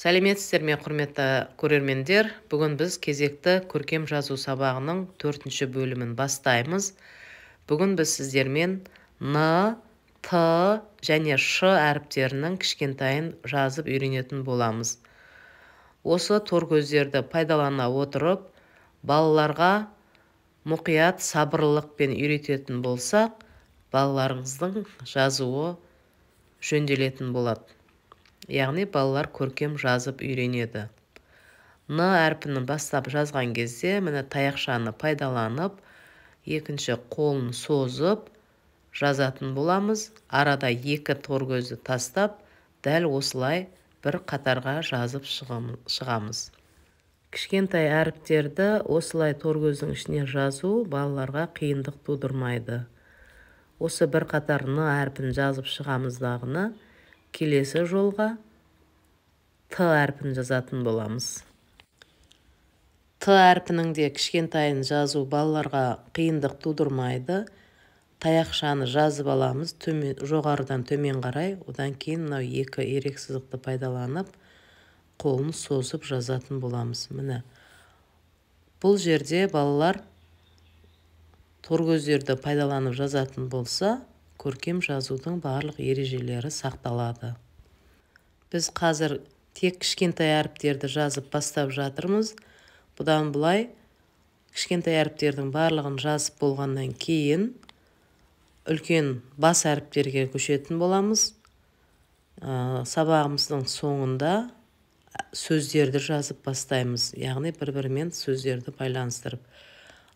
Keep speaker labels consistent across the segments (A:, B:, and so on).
A: Сәлеметсіздер ме, құрметті көрермендер. Бүгін біз кезекті көркем жазу сабағының 4-ші бөлімін бастаймыз. Бүгін біз сіздермен Н, Т және Ш әріптерінің кішкентайын жазып үйренетін боламыз. Осы торкөздерді пайдалана отырып, балаларға мұқият сабырлықпен үйрететін болсақ, балаларыңыздың жазуы жөнделетін болады. Яғни балалар көркем жазып үйренеді. Н әрпінің бастап жазған кезде міне таяқшаны пайдаланып, екінші қолын созып жазатын боламыз. Арада екі торкөзді тастап, дәл осылай бір қатарға жазып шығамыз. Кішкентай әріптерді осылай торкөздің ішіне жазу балаларға қиындық тудырмайды. Осы бір қатар Н әрпін жазып шығамыздағыны келесі жолға Т әрпін жазатын боламыз. Т әрпінің де кішкентайын жазу балаларға қиындық тудырмайды. Таяқшаны жазып аламыз, жоғарыдан төмен қарай, одан кейін мынау екі ирек сызықты пайдаланып, қолын созып жазатын боламыз. Міне, бұл жерде балалар торкөздерді пайдаланып жазатын болса, көркем жазудың барлық ережелері сақталады. Біз қазір тек кішкентай әріптерді жазып бастап жатырмыз. Бұдан былай кішкентай әріптердің барлығын жазып болғаннан кейін үлкен бас әріптерге көшетін боламыз. Сабағымыздың соңында сөздерді жазып бастаймыз. Яғни бір-бірімен сөздерді байланыстырып.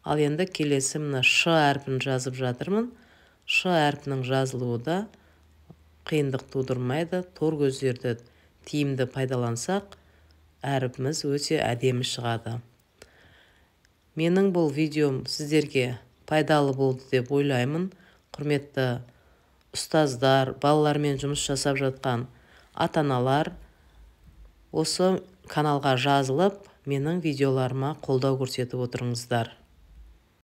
A: Ал енді келесі мына Ш әрпін жазып жатырмын. Ш әрпінің жазылуы да қиындық тудырмайды. Торкөздерді тиімді пайдалансақ, әріпіміз өте әдемі шығады. Менің бұл видеом сіздерге пайдалы болды деп ойлаймын. Құрметті ұстаздар, балалармен жұмыс жасап жатқан ата-аналар осы каналға жазылып, менің видеоларыма қолдау көрсетіп отырыңыздар.